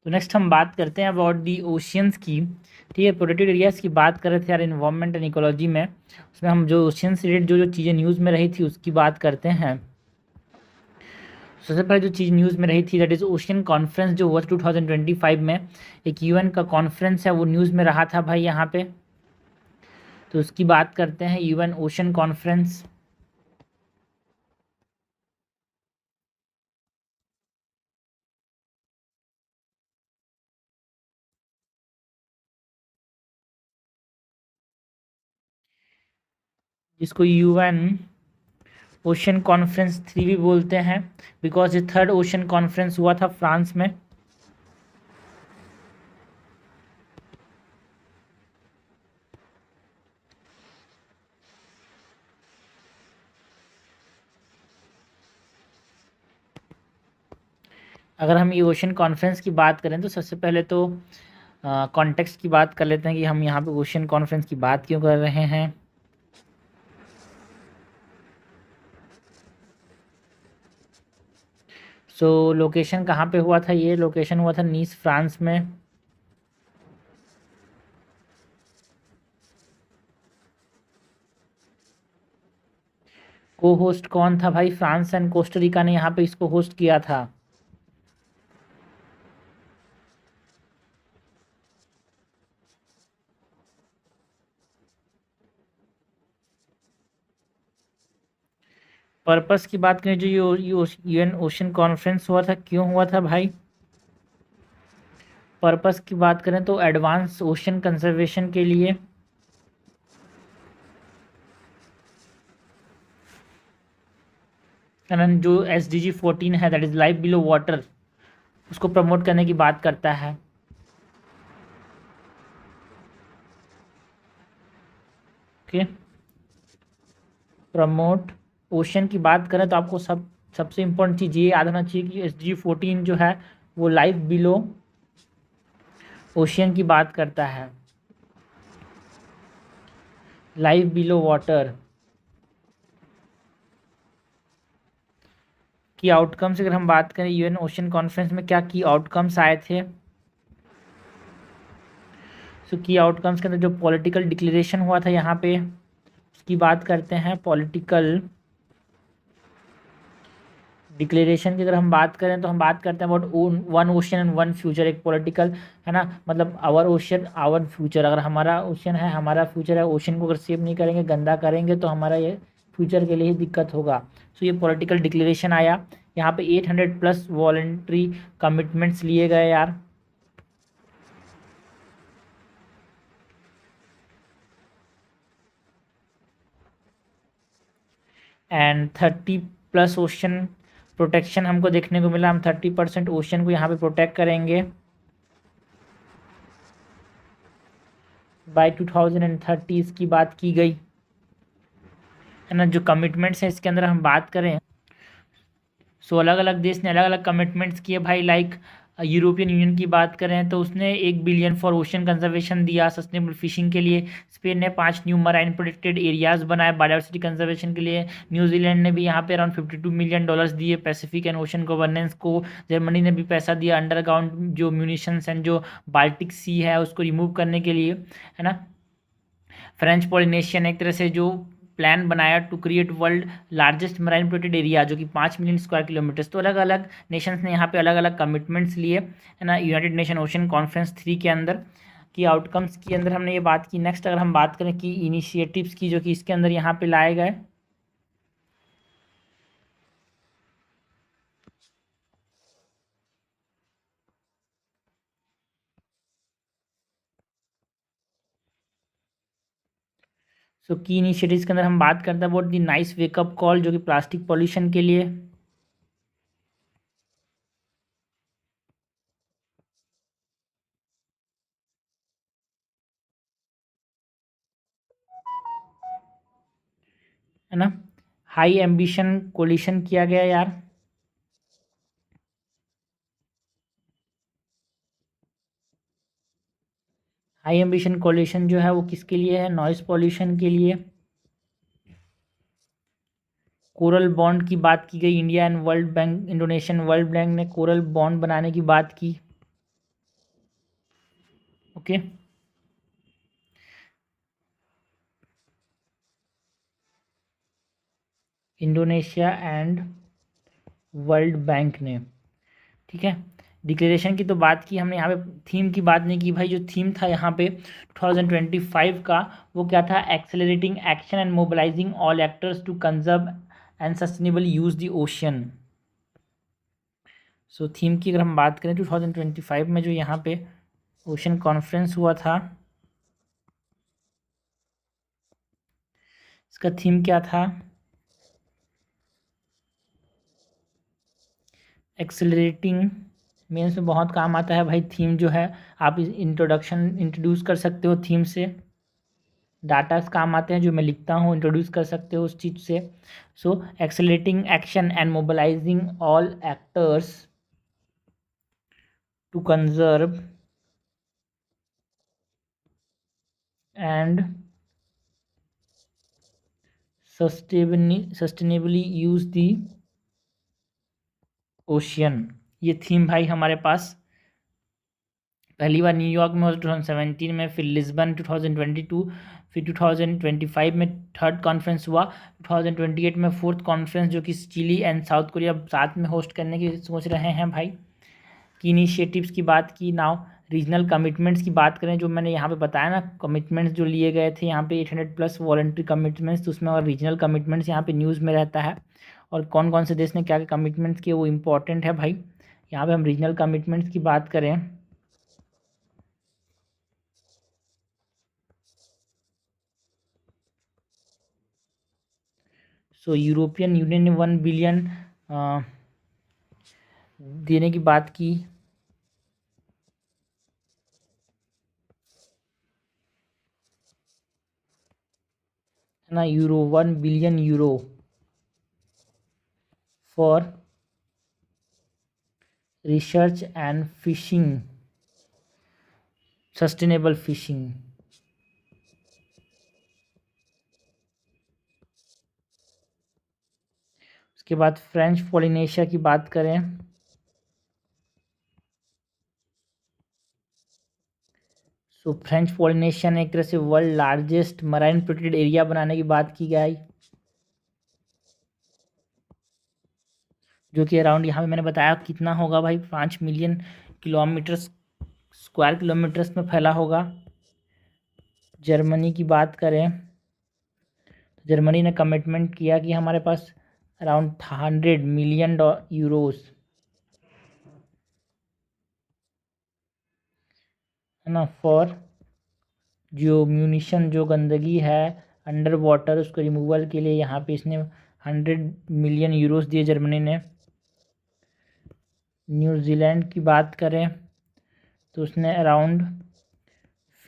तो नेक्स्ट हम बात करते हैं अबाउट दी ओशियंस की। ठीक है, प्रोटेक्टेड एरियाज़ की बात कर रहे थे यार इन्वायरमेंट एंड इकोलॉजी में। उसमें हम जो ओशियन से रिलेटेड जो चीज़ें न्यूज़ में रही थी उसकी बात करते हैं। सबसे पहले जो चीज़ न्यूज़ में रही थी दैट इज़ ओशियन कॉन्फ्रेंस जो हुआ 2025 में। एक यूएन का कॉन्फ्रेंस है वो न्यूज़ में रहा था भाई यहाँ पे। तो उसकी बात करते हैं, यूएन ओशन कॉन्फ्रेंस। जिसको यूएन ओशन कॉन्फ्रेंस 3 भी बोलते हैं, बिकॉज ये थर्ड ओशन कॉन्फ्रेंस हुआ था फ्रांस में। अगर हम ये ओशन कॉन्फ्रेंस की बात करें तो सबसे पहले तो कॉन्टेक्स्ट की बात कर लेते हैं कि हम यहाँ पे ओशन कॉन्फ्रेंस की बात क्यों कर रहे हैं। सो लोकेशन कहाँ पे हुआ था, ये लोकेशन हुआ था नीस फ्रांस में। को होस्ट कौन था भाई, फ्रांस एंड कोस्टरिका ने यहाँ पे इसको होस्ट किया था। पर्पस की बात करें, जो यूएन ओशन कॉन्फ्रेंस हुआ था क्यों हुआ था भाई। पर्पस की बात करें तो एडवांस ओशन कंजर्वेशन के लिए। जो SDG 14 है that is life below water, उसको प्रमोट करने की बात करता है। ओके, प्रमोट ओशन की बात करें तो आपको सबसे इम्पोर्टेंट चीज़ ये याद होना चाहिए कि SDG 14 जो है वो लाइफ बिलो ओशियन की बात करता है, लाइफ बिलो वाटर की आउटकम्स। अगर हम बात करें यूएन ओशन कॉन्फ्रेंस में क्या की आउटकम्स आए थे, सो की आउटकम्स के अंदर जो पॉलिटिकल डिक्लेरेशन हुआ था यहाँ पे उसकी बात करते हैं। पॉलिटिकल डिक्लेरेशन की अगर हम बात करें तो हम बात करते हैं about one ocean and one future. एक पॉलिटिकल है ना, मतलब आवर ओशन आवर फ्यूचर। अगर हमारा ओशन है हमारा फ्यूचर है, ओशन को अगर सेव नहीं करेंगे गंदा करेंगे तो हमारा ये फ्यूचर के लिए ही दिक्कत होगा। सो ये पॉलिटिकल डिक्लेरेशन आया। यहाँ पे 800 प्लस वॉलेंट्री कमिटमेंट्स लिए गए यार। एंड 30 प्लस ओशन प्रोटेक्शन हमको देखने को मिला। हम 30% ओशन को यहाँ पे प्रोटेक्ट करेंगे बाय 2030, इसकी बात की गई है ना। जो कमिटमेंट्स हैं इसके अंदर हम बात करें, सो अलग अलग देश ने अलग अलग कमिटमेंट्स किए भाई। लाइक यूरोपियन यूनियन की बात करें तो उसने 1 बिलियन फॉर ओशन कंजर्वेशन दिया सस्टेनेबल फिशिंग के लिए। स्पेन ने 5 न्यू मराइन प्रोटेक्टेड एरियाज बनाए बायोडाइवर्सिटी कंजर्वेशन के लिए। न्यूजीलैंड ने भी यहाँ पे अराउंड $52 मिलियन दिए पैसिफिक एंड ओशन गवर्नेंस को। जर्मनी ने भी पैसा दिया अंडरग्राउंड जो म्यूनिशंस एंड जो बाल्टिक सी है उसको रिमूव करने के लिए, है ना। फ्रेंच पॉलिनेशियन एक तरह से जो प्लान बनाया to create world largest marine protected area जो कि 5 मिलियन स्क्वायर किलोमीटर्स। तो अलग अलग नेशंस ने यहाँ पे अलग अलग कमिटमेंट्स लिए, है ना, यूनाइटेड नेशन ओशन कॉन्फ्रेंस 3 के अंदर। की आउटकम्स के अंदर हमने ये बात की। नेक्स्ट अगर हम बात करें कि इनिशिएटिव्स की जो कि इसके अंदर यहाँ पे लाए गए, सो की इनिशिएटिव्स के अंदर हम बात करते हैं about the nice wake up call जो कि प्लास्टिक पॉल्यूशन के लिए, है ना। हाई एम्बिशन कोलिशन किया गया यार। हाई एम्बिशन कोलिशन जो है वो किसके लिए है, नॉइस पॉल्यूशन के लिए। कोरल बॉन्ड की बात की गई। India and world bank, Indonesian world bank ने कोरल बॉन्ड बनाने की बात की। Okay. Indonesia and world bank ने, ठीक है। डिक्लेरेशन की तो बात की हमने, यहाँ पे थीम की बात नहीं की भाई। जो थीम था यहाँ पे 2025 का, वो क्या था? Accelerating action and mobilising all actors to conserve and sustainable use the ocean. So theme की अगर हम बात करें 2025 में जो यहाँ पे ओशन कॉन्फ्रेंस हुआ था, इसका थीम क्या था? एक्सेलरेटिंग। मेंस में बहुत काम आता है भाई थीम जो है। आप इस इंट्रोड्यूस कर सकते हो थीम से। डाटास काम आते हैं जो मैं लिखता हूँ, इंट्रोड्यूस कर सकते हो उस चीज़ से। So accelerating action and mobilising all actors to conserve and sustainably use the ocean. ये थीम भाई हमारे पास पहली बार न्यूयॉर्क में 2017 में, फिर लिस्बन 2022, फिर 2025 में थर्ड कॉन्फ्रेंस हुआ, 2028 में फोर्थ कॉन्फ्रेंस जो कि चिली एंड साउथ कोरिया साथ में होस्ट करने की सोच रहे हैं भाई। की इनिशिएटिव्स की बात की। नाउ रीजनल कमिटमेंट्स की बात करें, जो मैंने यहाँ पे बताया ना, कमिटमेंट्स जो लिए गए थे यहाँ पे 800+ वॉलंटरी कमिटमेंट्स, तो उसमें और रीजनल कमिटमेंट्स यहाँ पे न्यूज़ में रहता है, और कौन कौन से देश ने क्या क्या कमिटमेंट्स किए वो इम्पोर्टेंट है भाई। यहाँ पे हम रीजनल कमिटमेंट्स की बात करें, सो यूरोपियन यूनियन ने 1 बिलियन देने की बात की। है ना, euro 1 billion euro for research and fishing, sustainable fishing. उसके बाद फ्रेंच पॉलिनेशिया की बात करें, सो फ्रेंच पॉलिनेशिया ने एक तरह से world largest marine protected area बनाने की बात की गई, जो कि अराउंड यहाँ पे मैंने बताया कितना होगा भाई, 5 मिलियन किलोमीटर स्क्वायर किलोमीटर्स में फैला होगा। जर्मनी की बात करें तो जर्मनी ने कमिटमेंट किया कि हमारे पास अराउंड 100 मिलियन यूरोस, है ना, फॉर जो म्यूनिशन जो गंदगी है अंडर वाटर उसको रिमूवल के लिए, यहाँ पे इसने 100 मिलियन यूरोस दिए जर्मनी ने। न्यूजीलैंड की बात करें तो उसने अराउंड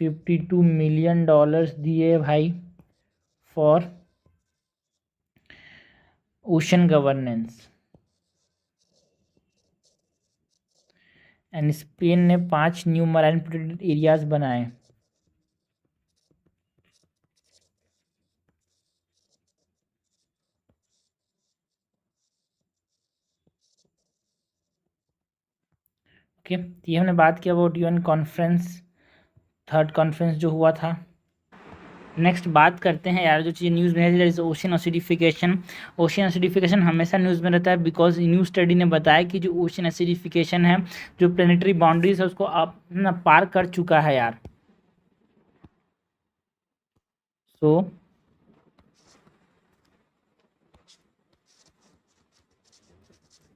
$52 मिलियन दिए भाई for ocean governance. And Spain ने 5 न्यू मराइन प्रोटेक्टेड एरियाज बनाए। ओके, तो ये हमने बात किया about UN conference, third conference जो हुआ था। नेक्स्ट बात करते हैं यार, जो चीज़ न्यूज़ में है, ओशन एसिडिफिकेशन। ओशन एसिडिफिकेशन हमेशा न्यूज़ में रहता है, बिकॉज न्यू स्टडी ने बताया कि जो ओशन एसिडिफिकेशन है, जो प्लेनेटरी बाउंड्रीज है उसको अपना पार कर चुका है यार। सो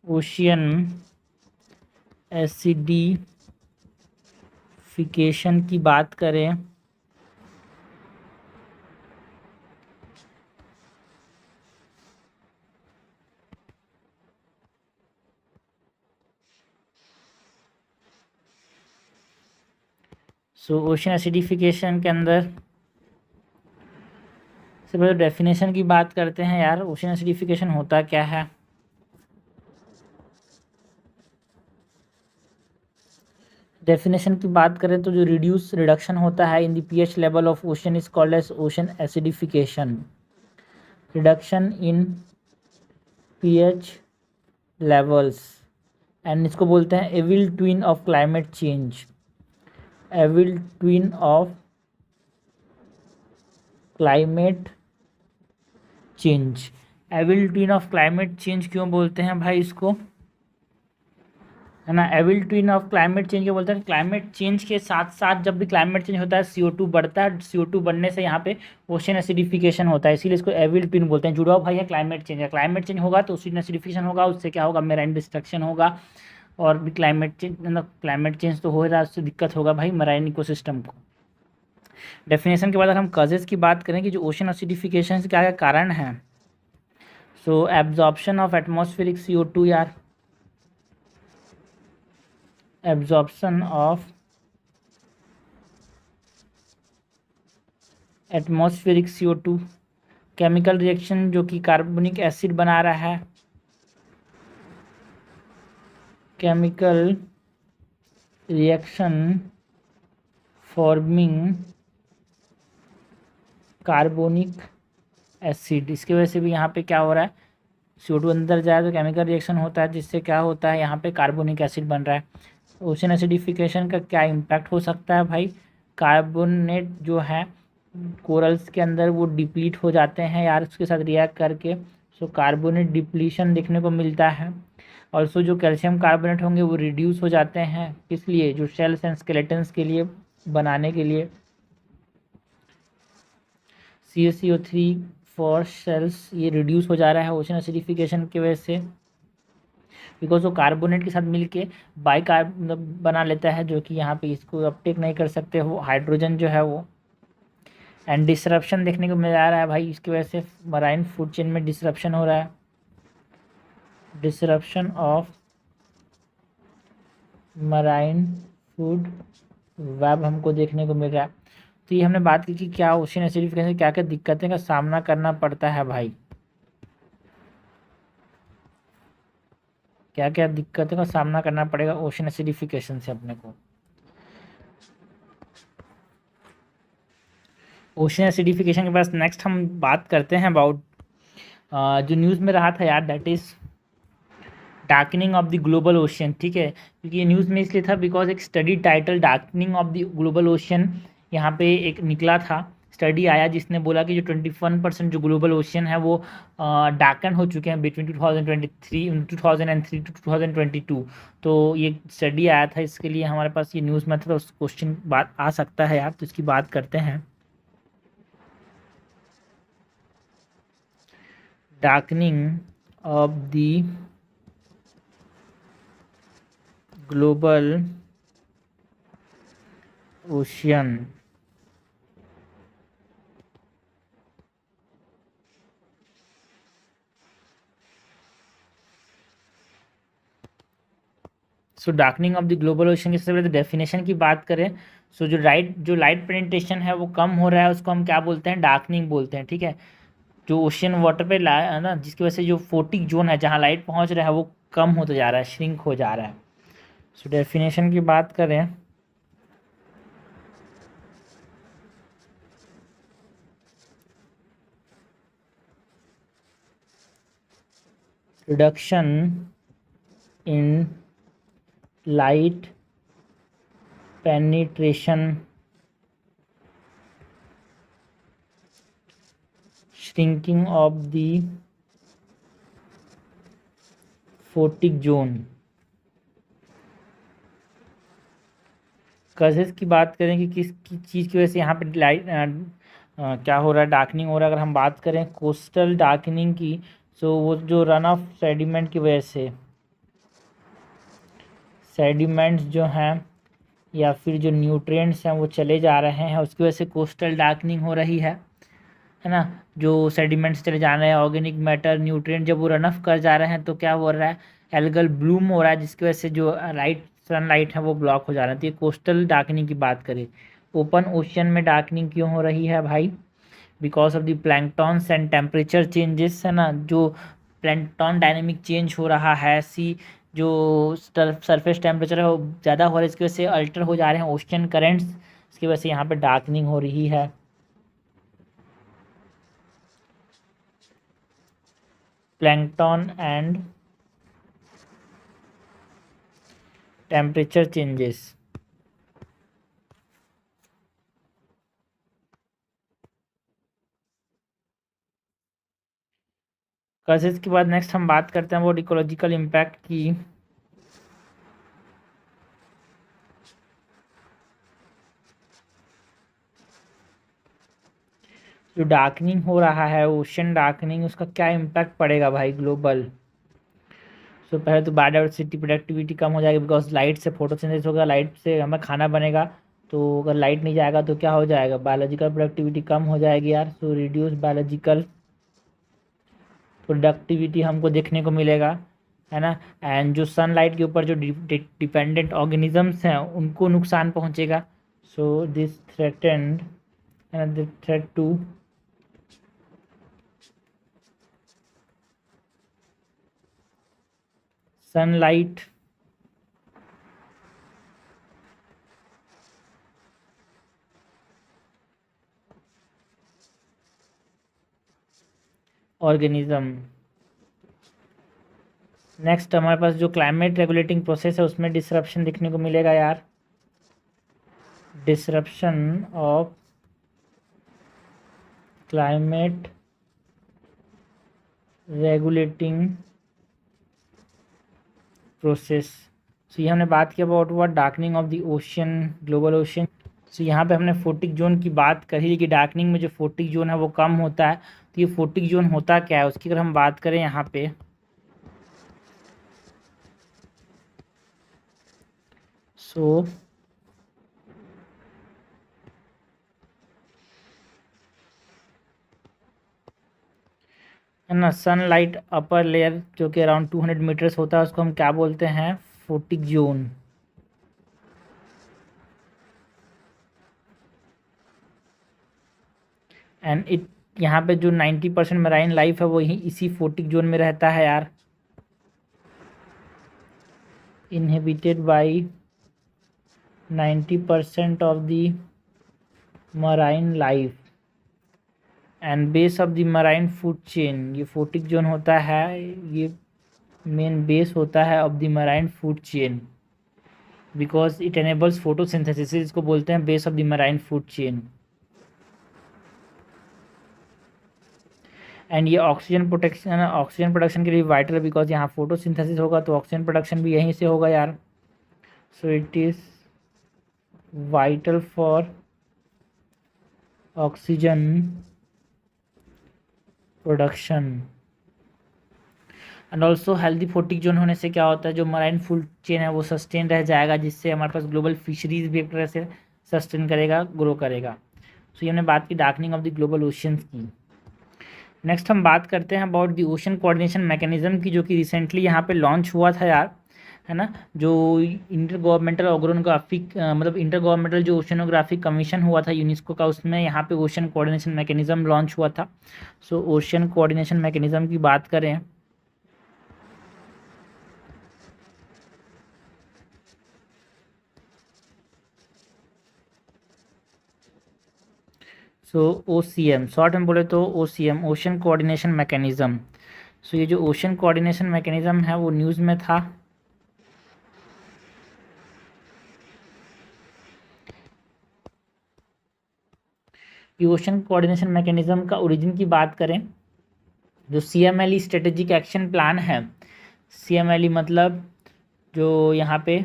ओशियन एसिडिफिकेशन की बात करें सो ओशन एसिडिफिकेशन के अंदर सबसे पहले डेफिनेशन की बात करते हैं यार। ओशन एसिडिफिकेशन होता क्या है? डेफिनेशन की बात करें तो जो रिडक्शन होता है in the pH level of ocean is called as ocean acidification. Reduction in pH levels, and इसको बोलते हैं evil twin of climate change. Evil twin of climate change. Evil twin of climate change क्यों बोलते हैं भाई इसको, है ना। Evil twin of climate change क्यों बोलते हैं, क्लाइमेट चेंज के साथ साथ जब भी क्लाइमेट चेंज होता है CO2 बढ़ता है, CO2 बढ़ने से यहाँ पे ओशन एसिडिफिकेशन होता है, इसीलिए इसको एविल ट्विन बोलते हैं। जुड़ा भाई है क्लाइमेट चेंज है, क्लाइमेट चेंज होगा तो ओशन एसिडिफिकेशन होगा, उससे क्या होगा, मेराइन डिस्ट्रक्शन होगा, और भी क्लाइमेट चेंज, मतलब क्लाइमेट चेंज तो हो रहा है, उससे दिक्कत होगा भाई मराइन इकोसिस्टम को। डेफिनेशन के बाद अगर हम कॉजेज की बात करें कि जो ओशन एसिडिफिकेशन से क्या क्या कारण है, सो एब्जॉर्प्शन ऑफ एटमॉस्फेरिक CO2 यार, absorption of atmospheric CO2, chemical reaction जो कि कार्बोनिक एसिड बना रहा है, chemical reaction forming carbonic acid, इसकी वजह से भी यहाँ पे क्या हो रहा है, CO2 अंदर जाए तो केमिकल रिएक्शन होता है, जिससे क्या होता है, यहाँ पे कार्बोनिक एसिड बन रहा है। ओशन एसिडिफिकेशन का क्या इम्पैक्ट हो सकता है भाई, कार्बोनेट जो है कोरल्स के अंदर वो डिप्लीट हो जाते हैं यार उसके साथ रिएक्ट करके, सो कार्बोनेट डिप्लीशन देखने को मिलता है। ऑल्सो जो कैल्शियम कार्बोनेट होंगे वो रिड्यूस हो जाते हैं, किस लिए, जो शेल्स एंड स्केलेटन्स के लिए बनाने के लिए, CaCO3 फॉर सेल्स ये रिड्यूस हो जा रहा है ओशन एसिडिफिकेशन की वजह से, बिकॉज वो कार्बोनेट के साथ मिलके मतलब बना लेता है, जो कि यहाँ पे इसको अपटेक नहीं कर सकते वो हाइड्रोजन जो है वो। एंड डिसरप्शन देखने को मिल जा रहा है भाई, इसकी वजह से मराइन फूड चेन में डिसरप्शन हो रहा है, disruption of marine food web हमको देखने को मिल रहा है। तो ये हमने बात की कि क्या ओशन एसिडिफिकेशन से क्या क्या दिक्कतें का सामना करना पड़ता है भाई, क्या क्या दिक्कतों का सामना करना पड़ेगा ओशन एसिडिफिकेशन से अपने को। ओशन एसिडिफिकेशन के पास नेक्स्ट हम बात करते हैं अबाउट जो न्यूज़ में रहा था यार, that is darkening of the global ocean, ठीक है। क्योंकि ये न्यूज़ में इसलिए था बिकॉज एक study title darkening of the global ocean यहाँ पे एक निकला था, स्टडी आया जिसने बोला कि जो 21% जो ग्लोबल ओशन है वो डार्कन हो चुके हैं बिटवीन 2003 टू 2022। तो ये स्टडी आया था, इसके लिए हमारे पास ये न्यूज़ में था, तो उस क्वेश्चन बात आ सकता है यार, तो इसकी बात करते हैं। Darkening of the global ocean, so darkening of the global ocean की सबसे पहले डेफिनेशन की बात करें, सो जो लाइट पेनिट्रेशन है वो कम हो रहा है, उसको हम क्या बोलते हैं, डार्कनिंग बोलते हैं, ठीक है। जो ओशियन वाटर पे है ना, जिसकी वजह से जो फोटिक जोन है जहाँ लाइट पहुँच रहा है वो कम होता जा रहा है, श्रिंक हो जा रहा है। सो डेफिनेशन की बात करें, reduction in light penetration, shrinking of the photic zone। Causes की बात करें कि किस चीज़ की वजह से यहाँ पे लाइट क्या हो रहा है, डार्कनिंग हो रहा है। अगर हम बात करें कोस्टल डार्कनिंग की, सो वो जो रन ऑफ सेडिमेंट की वजह से, सेडिमेंट्स जो हैं या फिर जो न्यूट्रिएंट्स हैं वो चले जा रहे हैं, उसकी वजह से कोस्टल डार्कनिंग हो रही है ना। जो सेडिमेंट्स चले जा रहे हैं, ऑर्गेनिक मैटर, न्यूट्रिएंट जब वो रन ऑफ कर जा रहे हैं तो क्या हो रहा है, एल्गल ब्लूम हो रहा है, जिसकी वजह से जो लाइट सनलाइट है वो ब्लॉक हो जा रहा है। तो ये कोस्टल डार्कनिंग की बात करें। ओपन ओशन में डार्कनिंग क्यों हो रही है भाई, because of the planktons and temperature changes, है ना। जो प्लैंकटॉन डायनेमिक चेंज हो रहा है, जो सरफेस टेम्परेचर है वो ज़्यादा हो रहा है, इसकी वजह से अल्टर हो जा रहे हैं ओशन करेंट्स, इसकी वजह से यहाँ पे डार्कनिंग हो रही है। Plankton and temperature changes, causes के बाद नेक्स्ट हम बात करते हैं वो इकोलॉजिकल इम्पैक्ट की। जो डार्कनिंग हो रहा है, ओशन डार्कनिंग, उसका क्या इम्पैक्ट पड़ेगा भाई ग्लोबल। सो पहले तो बायोडाइवर्सिटी प्रोडक्टिविटी कम हो जाएगी, बिकॉज लाइट से फोटोसिंथेसिस होगा, लाइट से हमें खाना बनेगा। तो अगर लाइट नहीं जाएगा तो क्या हो जाएगा, बायोलॉजिकल प्रोडक्टिविटी कम हो जाएगी यार। सो रिड्यूस बायोलॉजिकल प्रोडक्टिविटी हमको देखने को मिलेगा, है ना। एंड जो सनलाइट के ऊपर जो डिपेंडेंट ऑर्गेनिजम्स हैं उनको नुकसान पहुंचेगा। So this threatened and the threat to sunlight organism. Next हमारे पास जो क्लाइमेट रेगुलेटिंग प्रोसेस है उसमें डिसरप्शन देखने को मिलेगा यार। Disruption of climate regulating process. So ये हमने बात की about what darkening of the ocean, global ocean. So यहाँ पे हमने फोटिक जोन की बात करी कि डार्कनिंग में जो फोटिक जोन है वो कम होता है। तो ये फोटिक जोन होता क्या है उसकी अगर हम बात करें यहाँ पे, सो है ना, सनलाइट अपर लेयर जो कि अराउंड 200 मीटर्स होता है उसको हम क्या बोलते हैं, फोटिक जोन। एंड इट यहाँ पे जो 90% मराइन लाइफ है वो यही इसी फोटिक जोन में रहता है यार। Inhabited by 90% of the marine life and base of the marine food chain. ये फोटिक जोन होता है, ये मेन बेस होता है of the marine food chain, because it enables photosynthesis, इसको बोलते हैं base of the marine food chain. And ये ऑक्सीजन प्रोडक्शन के लिए वाइटल, बिकॉज यहाँ फोटोसिंथेसिस होगा तो ऑक्सीजन प्रोडक्शन भी यहीं से होगा यार। So it is vital for oxygen production. And also healthy photic zone होने से क्या होता है, जो मराइन फूड चेन है वो सस्टेन रह जाएगा, जिससे हमारे पास ग्लोबल फिशरीज भी एक तरह से सस्टेन करेगा, ग्रो करेगा। सो ये हमने बात की darkening of the global oceans की। नेक्स्ट हम बात करते हैं about the ocean coordination mechanism की, जो कि रिसेंटली यहाँ पे लॉन्च हुआ था यार, है ना। जो इंटर गवर्नमेंटल ओशनोग्राफिक मतलब इंटर गवर्नमेंटल जो ओशनोग्राफिक कमीशन हुआ था यूनेस्को का, उसमें यहाँ पे ओशन कोऑर्डिनेशन मैकेनिज्म लॉन्च हुआ था। सो ओशन कोऑर्डिनेशन मैकेनिज्म की बात करें, सो OCM शॉर्ट में बोले तो OCM, ओशन कोऑर्डिनेशन मैकेनिज्म। सो ये जो ओशन कोऑर्डिनेशन मैकेनिज्म है वो न्यूज़ में था। ये ओशन कोऑर्डिनेशन मैकेनिज्म का ओरिजिन की बात करें, जो CMLE स्ट्रेटेजिक एक्शन प्लान है, CMLE मतलब जो यहाँ पे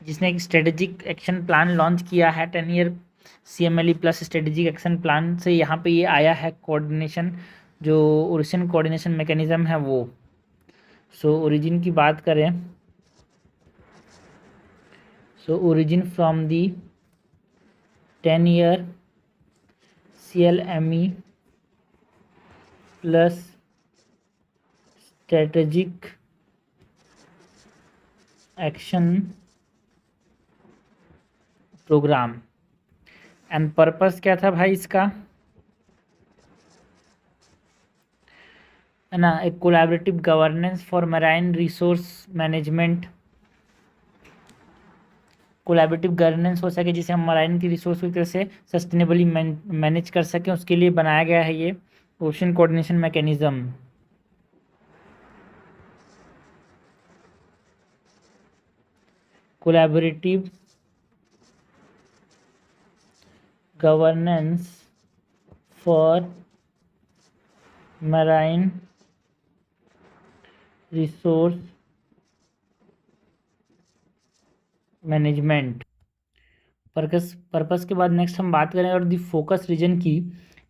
जिसने एक स्ट्रेटेजिक एक्शन प्लान लॉन्च किया है 10 year CMLE plus strategic action plan से यहाँ पे ये आया है कोऑर्डिनेशन, जो ओशन कोऑर्डिनेशन मैकेनिज्म है वो। सो ओरिजिन की बात करें, so origin from the 10 year CLME plus strategic action programme. And purpose क्या था भाई इसका, है ना, एक collaborative governance for marine resource management, collaborative governance हो सके जिसे हम मराइन की रिसोर्स को एक तरह से सस्टेनेबली मैनेज कर सकें, उसके लिए बनाया गया है ये ocean coordination mechanism. Collaborative governance for marine resource management. Purpose के बाद नेक्स्ट हम बात करें और दी फोकस रीजन की।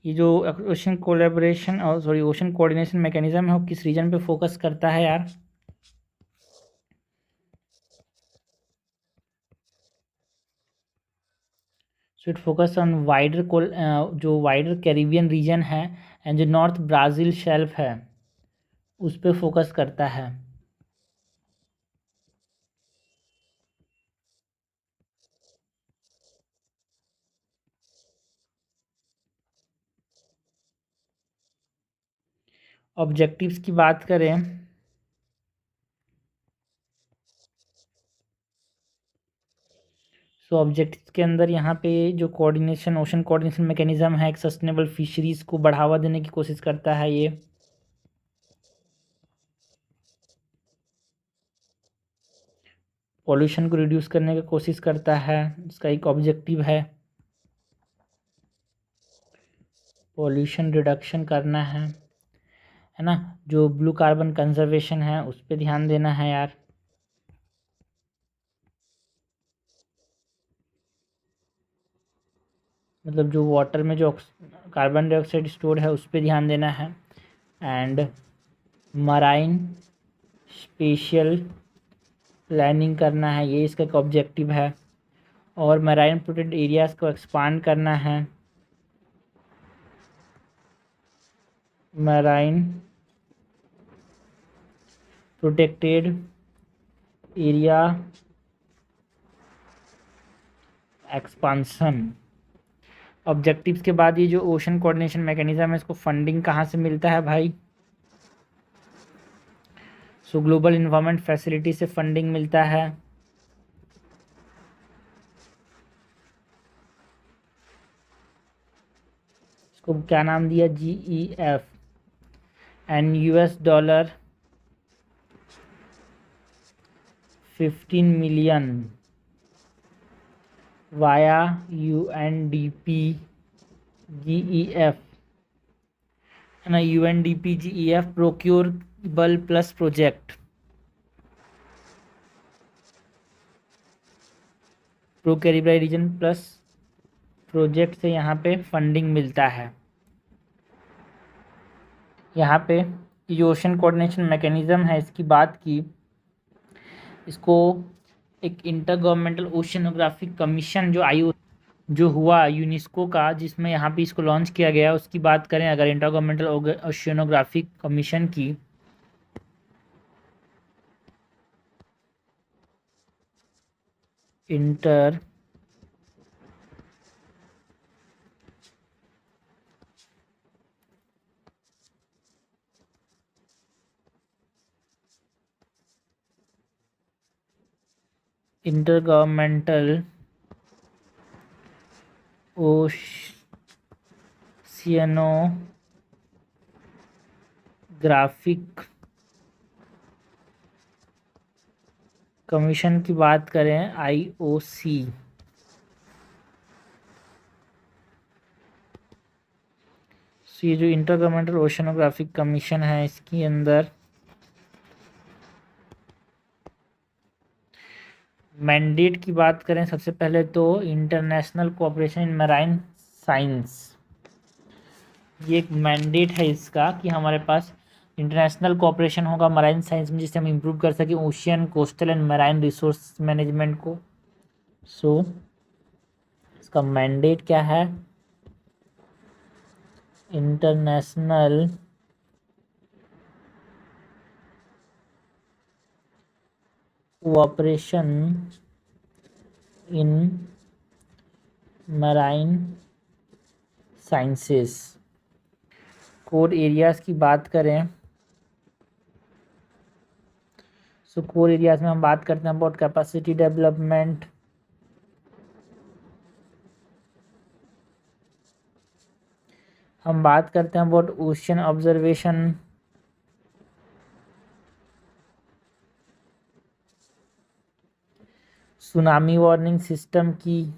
ये जो ओशन कोलैबोरेशन और ओशन कोऑर्डिनेशन मैकेनिज्म है वो किस रीजन पे फोकस करता है यार? So it focus on wider जो वाइडर कैरिबियन रीजन है एंड जो नॉर्थ ब्राज़ील शेल्फ है उस पे फोकस करता है। ऑब्जेक्टिव्स की बात करें सो ऑब्जेक्टिव्स के अंदर यहाँ पे जो कोऑर्डिनेशन ओशन कोऑर्डिनेशन मैकेनिज्म है एक सस्टेनेबल फिशरीज को बढ़ावा देने की कोशिश करता है ये। पॉल्यूशन को रिड्यूस करने की कोशिश करता है, इसका एक ऑब्जेक्टिव पॉल्यूशन रिडक्शन करना है ना। जो ब्लू कार्बन कंजर्वेशन है उस पर ध्यान देना है यार। मतलब जो वाटर में जो कार्बन डाइऑक्साइड स्टोर है उस पर ध्यान देना है। एंड मराइन स्पेशियल प्लानिंग करना है, ये इसका एक ऑब्जेक्टिव है। और मराइन प्रोटेक्टेड एरियाज़ को एक्सपांड करना है। Marine protected area expansion. Objectives के बाद ये जो ओशन कोऑर्डिनेशन मैकेनिज्म है इसको फंडिंग कहाँ से मिलता है भाई? सो ग्लोबल इन्वायरमेंट फैसिलिटी से फंडिंग मिलता है। इसको क्या नाम दिया? GEF and $15 million via UNDP GEF है ना। UNDP GEF procurable plus project, procurable region plus project से यहाँ पे फंडिंग मिलता है। यहाँ पे जो ओशन कोऑर्डिनेशन मैकेनिज्म है इसकी बात की, इसको एक इंटर गवर्नमेंटल ओशियनोग्राफिक कमीशन जो हुआ यूनेस्को का, जिसमें यहाँ पे इसको लॉन्च किया गया उसकी बात करें अगर इंटर गवर्नमेंटल ओशियनोग्राफिक कमीशन की, इंटर गवर्नमेंटल ओशियनोग्राफिक कमीशन की बात करें IOC, ये जो इंटर गवर्नमेंटल ओशियनोग्राफिक कमीशन है इसके अंदर मैंडेट की बात करें सबसे पहले तो इंटरनेशनल कोऑपरेशन इन मैराइन साइंस, ये एक मैंडेट है इसका कि हमारे पास इंटरनेशनल कोऑपरेशन होगा मराइन साइंस में जिससे हम इम्प्रूव कर सकें ocean coastal and marine resource management को। सो इसका मैंडेट क्या है? इंटरनेशनल कोऑपरेशन इन मराइन साइंसेस। कोर एरियाज़ की बात करें सो कोर एरियाज़ में हम बात करते हैं अबाउट कैपेसिटी डेवलपमेंट, हम बात करते हैं about ocean observation, tsunami warning system की,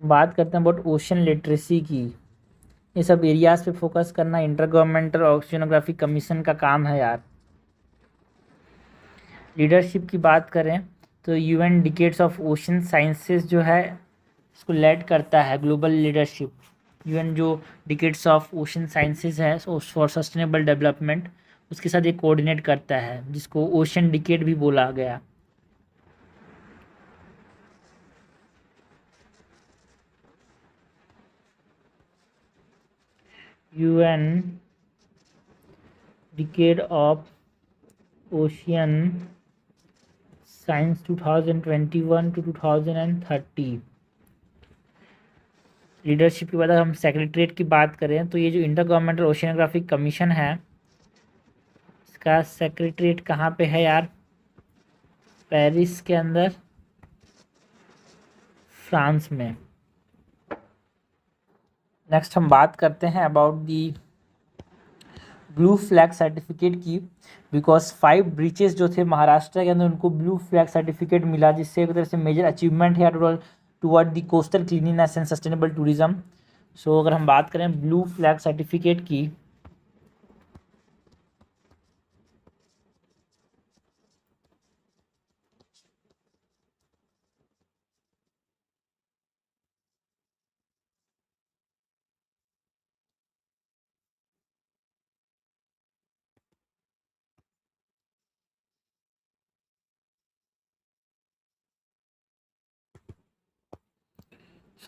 बात करते हैं अबाउट ओशन लिटरेसी की। ये सब एरियाज़ पे फोकस करना इंटर गवर्नमेंटल ओशिनोग्राफी कमीशन का काम है यार। लीडरशिप की बात करें तो UN decades of ocean sciences जो है इसको लेड करता है, ग्लोबल लीडरशिप। यूएन जो डिकेड्स ऑफ ओशन साइंसेस है फॉर सस्टेनेबल डेवलपमेंट, उसके साथ ये कोऑर्डिनेट करता है, जिसको ओशन डिकेड भी बोला गया। UN decade of ocean science 2021 to 2030। Leadership के बाद हम सेक्रेटरीट की बात करें तो ये जो इंटर गवर्नमेंटल ओशियनोग्राफिक कमीशन है, इसका सेक्रेटरीट कहाँ पे है यार? पेरिस के अंदर, फ्रांस में। नेक्स्ट हम बात करते हैं about the blue flag certificate की। बिकॉज 5 ब्रीचेस जो थे महाराष्ट्र के अंदर, उनको ब्लू फ्लैग सर्टिफिकेट मिला, जिससे एक तरह से मेजर अचीवमेंट है toward the coastal cleanliness and sustainable tourism. So अगर हम बात करें ब्लू फ्लैग सर्टिफिकेट की,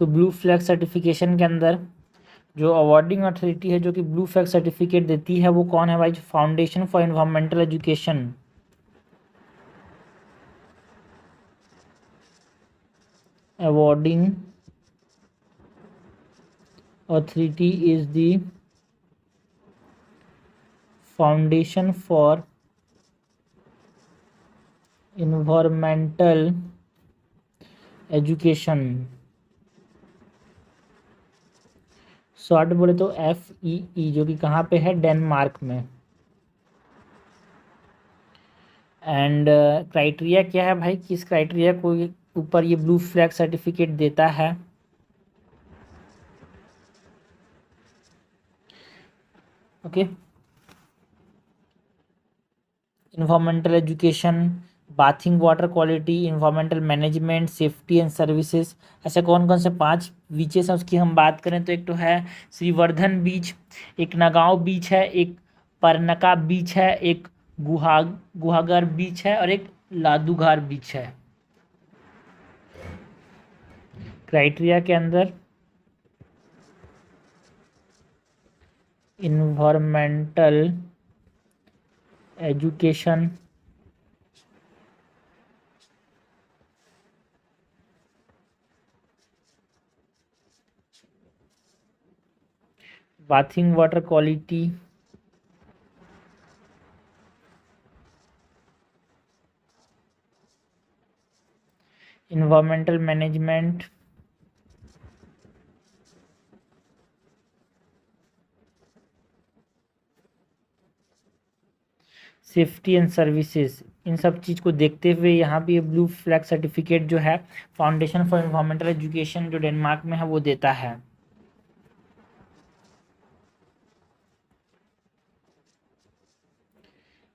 सो ब्लू फ्लैग सर्टिफिकेशन के अंदर जो अवार्डिंग अथॉरिटी है जो कि ब्लू फ्लैग सर्टिफिकेट देती है, वो कौन है भाई? Foundation for environmental education. Awarding authority is the foundation for environmental education. Short बोले तो FEE, जो कि कहाँ पे है? डेनमार्क में। एंड क्राइटेरिया क्या है भाई? किस क्राइटेरिया को ऊपर ये ब्लू फ्लैग सर्टिफिकेट देता है? Okay, environmental education, bathing water quality, environmental management, safety and services. ऐसे कौन कौन से 5 बीचेस हैं उसकी हम बात करें तो एक तो है श्रीवर्धन बीच, एक नगांव बीच है, एक परनका बीच है, एक गुहागर बीच है, और एक लादूघार बीच है। क्राइटेरिया के अंदर environmental education, bathing water quality, environmental management, safety and services, इन सब चीज़ को देखते हुए यहाँ पे ये ब्लू फ्लैग सर्टिफिकेट जो है फाउंडेशन फॉर एनवायरमेंटल एजुकेशन जो डेनमार्क में है वो देता है।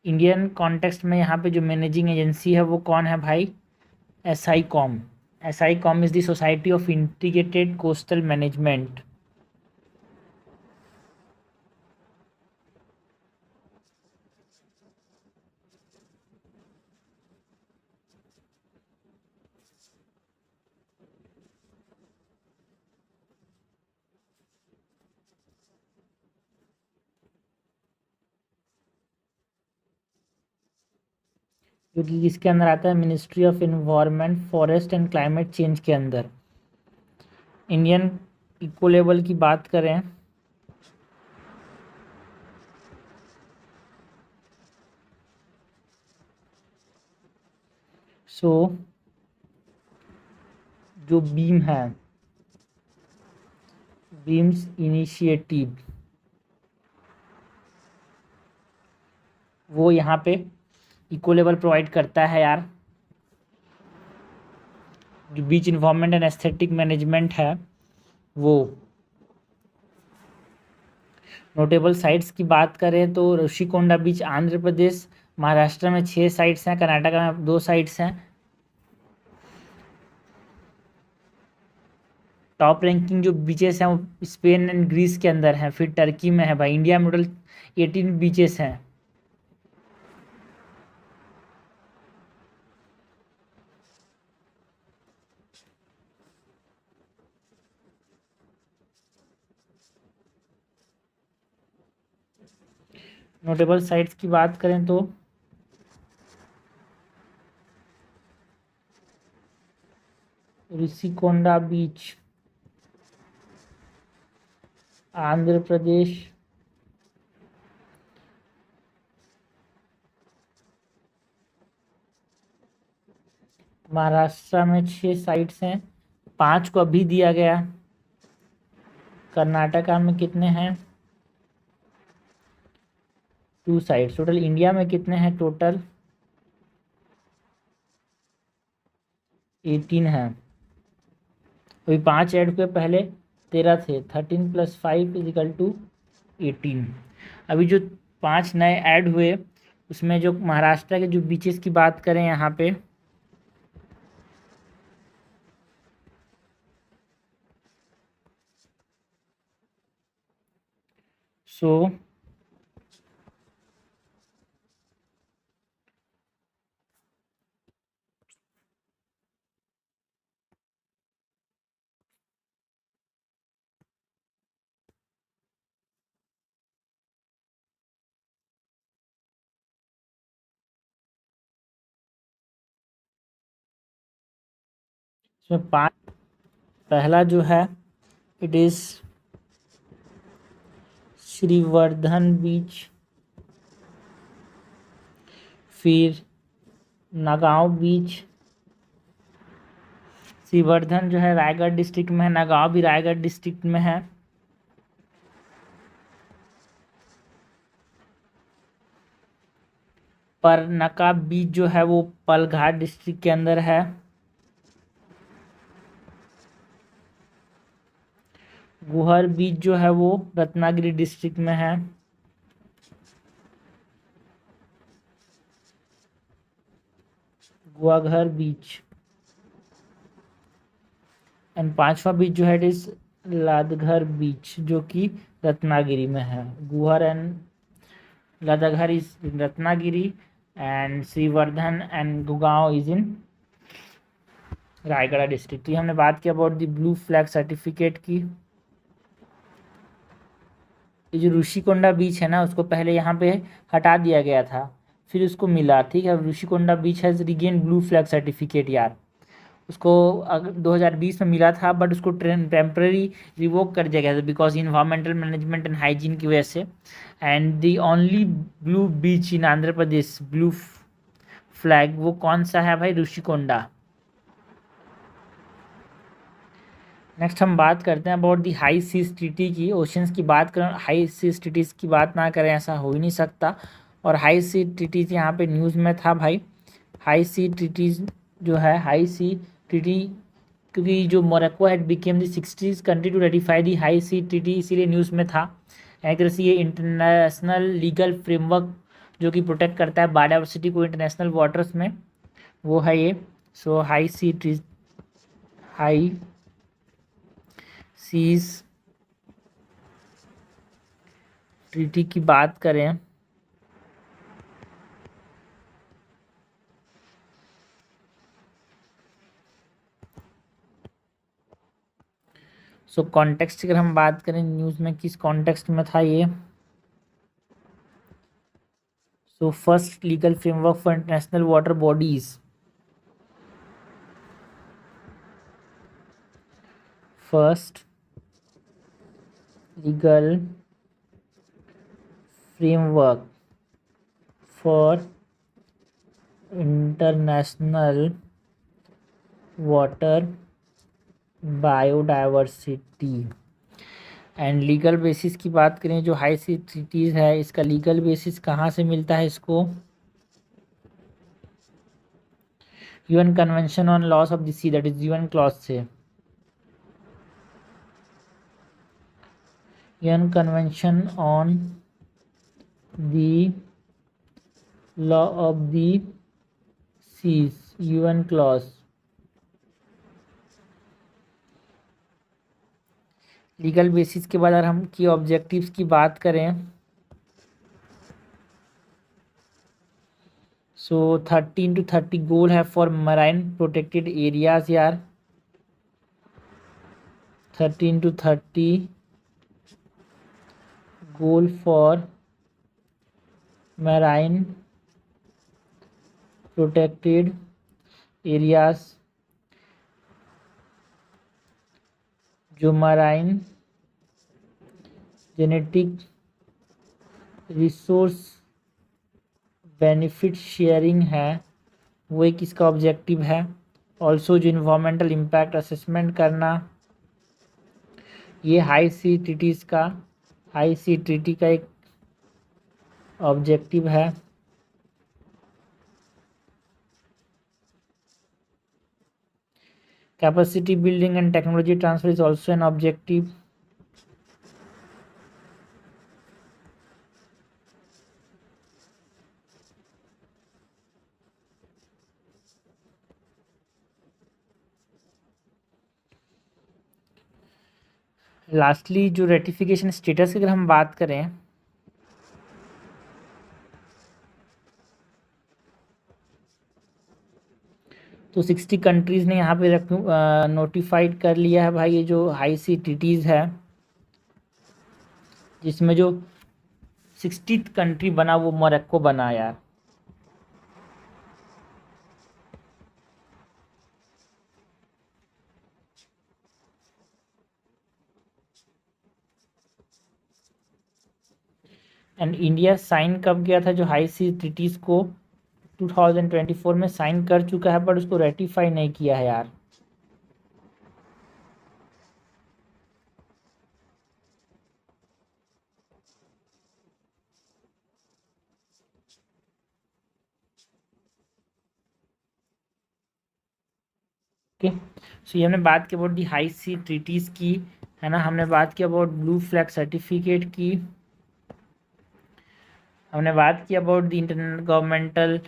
इंडियन कॉन्टेक्स्ट में यहाँ पे जो मैनेजिंग एजेंसी है वो कौन है भाई? SI com. SI com is the society of integrated coastal management. जो कि किसके अंदर आता है? Ministry of environment, forest and climate change के अंदर। इंडियन इको लेवल की बात करें सो जो बीम है, बीम्स इनिशिएटिव, वो यहाँ पे इको लेवल प्रोवाइड करता है यार। जो बीच इन्वायरमेंट एंड एस्थेटिक मैनेजमेंट है वो। नोटेबल साइट्स की बात करें तो ऋषिकोंडा बीच आंध्र प्रदेश, महाराष्ट्र में 6 साइट्स हैं, कर्नाटका में 2 साइट्स हैं। टॉप रैंकिंग जो बीचेस हैं वो स्पेन एंड ग्रीस के अंदर हैं, फिर टर्की में है भाई। इंडिया में टोटल 18 बीचेस हैं। नोटेबल साइट्स की बात करें तो ऋषिकोंडा बीच आंध्र प्रदेश, महाराष्ट्र में 6 साइट्स हैं, 5 को अभी दिया गया। कर्नाटका में कितने हैं? 2 साइट्स। टोटल इंडिया में कितने हैं? टोटल 18 हैं। अभी 5 ऐड हुए, पहले 13 थे। 13 + 5 = 18। अभी जो 5 नए ऐड हुए उसमें जो महाराष्ट्र के जो बीचेस की बात करें यहाँ पे, सो इसमें 5, पहला जो है इट इज़ श्रीवर्धन बीच, फिर नगांव बीच। श्रीवर्धन जो है रायगढ़ डिस्ट्रिक्ट में है, नगांव भी रायगढ़ डिस्ट्रिक्ट में है। परनका बीच जो है वो पलघाट डिस्ट्रिक्ट के अंदर है। गुहर बीच जो है वो रत्नागिरी डिस्ट्रिक्ट में है। गुआघर बीच। एंड 5वां बीच जो है इट इज लादघर बीच, जो कि रत्नागिरी में है। Guhagar and Ladghar is in Ratnagiri and Shrivardhan and Gugaon is in Raigad district. तो हमने बात की about the blue flag certificate की। ये जो ऋषिकोंडा बीच है ना उसको पहले यहाँ पे हटा दिया गया था, फिर उसको मिला, ठीक है। Rushikonda beach has regain blue flag certificate यार। उसको 2020 में मिला था बट उसको टेम्पररी रिवोक कर दिया गया था because environmental management and hygiene की वजह से। And the only blue beach in Andhra Pradesh blue flag वो कौन सा है भाई? ऋषिकोंडा। नेक्स्ट हम बात करते हैं about the high seas treaty की। ओशंस की बात करें, हाई सीज ट्रीटीज़ की बात ना करें ऐसा हो ही नहीं सकता। और हाई सी ट्रीटीज़ यहाँ पे न्यूज़ में था भाई। हाई सी ट्रीटीज़ जो है, हाई सी ट्रीटी, क्योंकि जो Morocco had become the 60th country to ratify the high sea treaty, इसीलिए न्यूज़ में था। एक तरह से ये इंटरनेशनल लीगल फ्रेमवर्क जो कि प्रोटेक्ट करता है बायोडाइवर्सिटी को इंटरनेशनल वाटर्स में, वो है ये। सो हाई सीज ट्रीटी की बात करें सो कॉन्टेक्स्ट की अगर हम बात करें न्यूज़ में किस कॉन्टेक्स्ट में था ये। So first legal framework for international water bodies, first legal framework for international water biodiversity. And legal basis की बात करें, जो हाई सी ट्रीटीज़ है इसका लीगल बेसिस कहाँ से मिलता है इसको? UN convention on loss of the sea, that is UNCLOS से, UN convention on the law of the seas, UNCLOS. Legal basis के बाद अगर हम की ऑब्जेक्टिव्स की बात करें, सो 13 to 30 गोल है फॉर मराइन प्रोटेक्टेड एरियाज यार, 13 to 30 goal for marine protected areas, जो marine genetic resource benefit sharing है, वो एक इसका ऑब्जेक्टिव है। ऑल्सो जो इन्वायरमेंटल इम्पैक्ट असेसमेंट करना, ये हाई सी ट्रीटी का एक ऑब्जेक्टिव है। Capacity building and technology transfer is also an objective. Lastly जो रेटिफिकेशन स्टेटस की अगर हम बात करें, तो 60 कंट्रीज़ ने यहाँ पे नोटिफाइड कर लिया है भाई ये जो हाई सी ट्रीटीज़ है, जिसमें जो 60th कंट्री बना वो मोरक्को बना यार। एंड इंडिया साइन कब किया था जो हाई सी ट्रीटीज़ को, 2024 में साइन कर चुका है, बट उसको रेटिफाई नहीं किया है यार। ओके, सो ये हमने बात की about the high sea treaties की, है ना। हमने बात की अबाउट ब्लू फ्लैग सर्टिफिकेट की, हमने बात की about the international governmental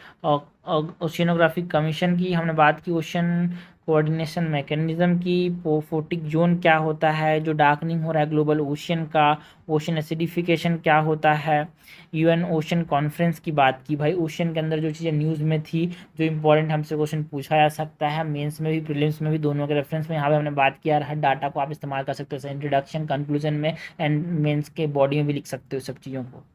oceanographic commission की, हमने बात की ओशन कोऑर्डिनेशन मैकेनिज्म की, पोफोटिक जोन क्या होता है, जो डार्कनिंग हो रहा है ग्लोबल ओशियन का, ओशन एसिडिफिकेशन क्या होता है, यूएन ओशन कॉन्फ्रेंस की बात की भाई। ओशन के अंदर जो चीज़ें न्यूज़ में थी, जो इंपॉर्टेंट हमसे क्वेश्चन पूछा जा सकता है, मेंस में भी प्रीलिम्स में भी, दोनों के रेफरेंस में यहाँ पे हमने बात किया। हर डाटा को आप इस्तेमाल कर सकते हो इंट्रोडक्शन, कंक्लूजन में एंड मेंस के बॉडी में भी लिख सकते हो सब चीज़ों को।